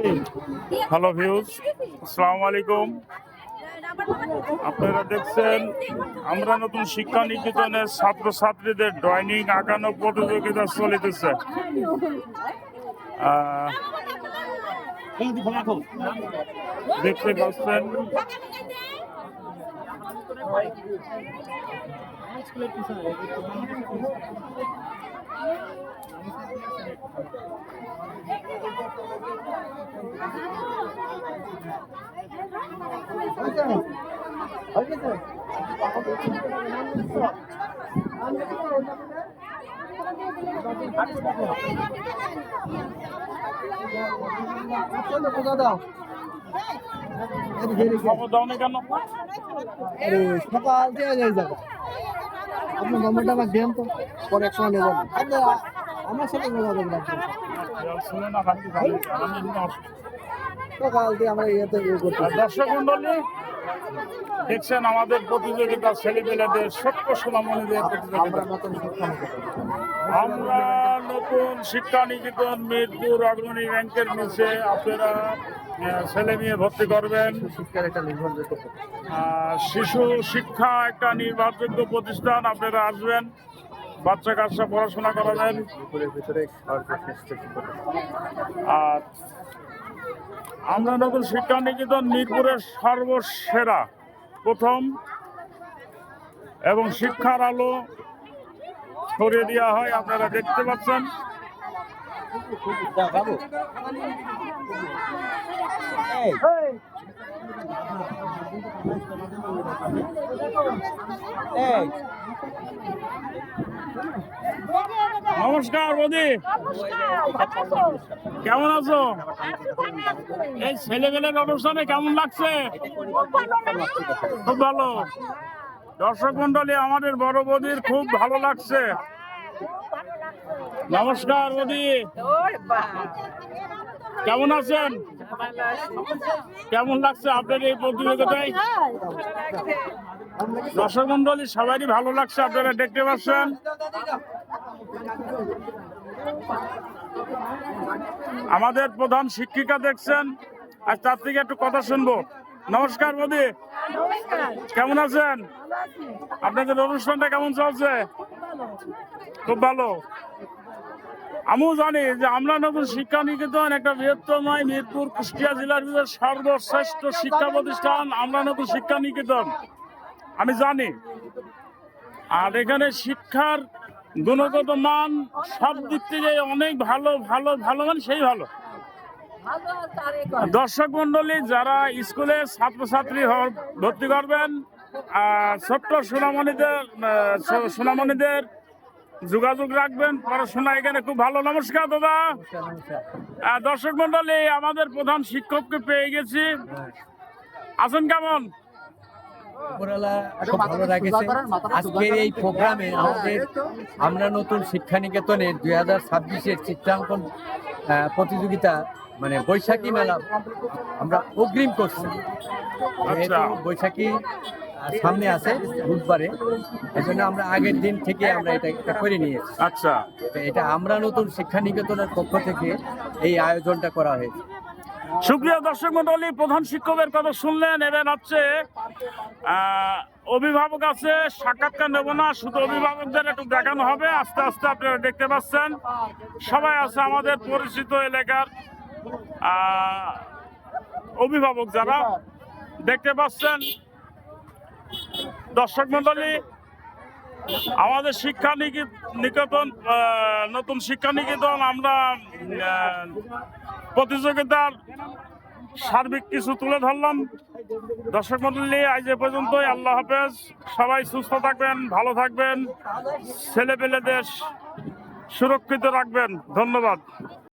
Hello views, আসসালামু আলাইকুম। আপনারা দেখছেন আমরা নতুন শিক্ষা নিকেতনের ছাত্রছাত্রীদের ড্রয়িং আঁকানো প্রতিযোগিতা চলিতেছে। দেখতে পাচ্ছেন সকাল থেকে যাই যাবো আপনার নম্বরটা আমাকে দেন তো, পরে এক সময় নিয়ে যাবো। আমার সাথে যোগাযোগ রাখবেন। সকাল থেকে আমরা ইয়েতে করতে। দর্শক মন্ডলী দেখছেন আমাদের প্রতিযোগিতা ছেলেমেয়েদের সত্য সোনামণিদের প্রতিযোগিতা। আমরা নতুন শিক্ষা নিকেতন মিরপুর অগ্রণী ব্যাংকের নিচে আপনারা ছেলে মেয়ে ভর্তি করবেন। শিক্ষার একটা নির্ভরযোগ্য শিশু শিক্ষা একটা নির্ভরযোগ্য প্রতিষ্ঠান। আপনারা আসবেন, বাচ্চা কাচ্চা পড়াশোনা করাবেন। আর আমরা নতুন শিক্ষা নিকেতন মিরপুরের সর্বসেরা প্রথম এবং শিক্ষার আলো ছড়িয়ে দেওয়া হয়। আপনারা দেখতে পাচ্ছেন নমস্কার বৌদি, কেমন আছো? এই ছেলেমেয়ের অনুষ্ঠানে কেমন লাগছে? খুব ভালো। দর্শক মন্ডলী আমাদের বড় বৌদির খুব ভালো লাগছে। নমস্কার বৌদি, কেমন আছেন? কেমন লাগছে আপনার এই প্রতিযোগিতায়? দর্শক মন্ডলী সবারই ভালো লাগছে, আপনারা দেখতে পাচ্ছেন। আমাদের প্রধান শিক্ষিকা দেখছেন, আর তার থেকে একটু কথা শুনবো। নমস্কার বৌদি, কেমন আছেন? আপনাদের অনুষ্ঠানটা কেমন চলছে? খুব ভালো। আমিও জানি যে আমরা নতুন শিক্ষা নিকেতন একটা বৃহত্তময় মিরপুর কুষ্টিয়া জেলার ভিতরে সর্বশ্রেষ্ঠ শিক্ষা প্রতিষ্ঠান আমরা নতুন শিক্ষা নিকেতন, আমি জানি। আর এখানে শিক্ষার গুণগত মান সব দিক থেকে অনেক ভালো ভালো ভালো মানে সেই ভালো। দর্শক মন্ডলী যারা স্কুলে ছাত্রছাত্রী ভর্তি করবেন, ছোট্ট সোনামণিদের যোগাযোগ রাখবেন, পড়াশোনা এখানে খুব ভালো। নমস্কার দাদা। দর্শক মন্ডলী আমাদের প্রধান শিক্ষককে পেয়ে গেছি। আছেন কেমন? ভালো লাগছে। আজকের এই প্রোগ্রামে আমরা নতুন শিক্ষা নিকেতনের 2026-এর চিত্রাঙ্কন প্রতিযোগিতা মানে বৈশাখী মেলা আমরা অগ্রিম করছি। বৈশাখী সামনে আছে বুধবারে, এই জন্য আমরা আগের দিন থেকে আমরা এটা করে নিয়েছি। আচ্ছা, এটা আমরা নতুন শিক্ষা নিকেতনের পক্ষ থেকে এই আয়োজনটা করা হয়েছে। সুপ্রিয় দর্শক মন্ডলী, প্রধান শিক্ষকের কথা শুনলেন। এবার হচ্ছে অভিভাবক আছে, সাক্ষাৎকার নেব না, শুধু অভিভাবকদের একটু দেখানো হবে। আস্তে আস্তে আপনারা দেখতে পাচ্ছেন সবাই আছে আমাদের পরিচিত এলাকার অভিভাবক যারা দেখতে পাচ্ছেন। দর্শক মন্ডলী আমাদের শিক্ষা নিকেতন নতুন শিক্ষা নিকেতন আমরা প্রতিযোগিতার সার্বিক কিছু তুলে ধরলাম। দর্শক মন্ডলী আজ এ পর্যন্তই। আল্লাহ হাফেজ। সবাই সুস্থ থাকবেন, ভালো থাকবেন, ছেলেপেলেদের সুরক্ষিত রাখবেন। ধন্যবাদ।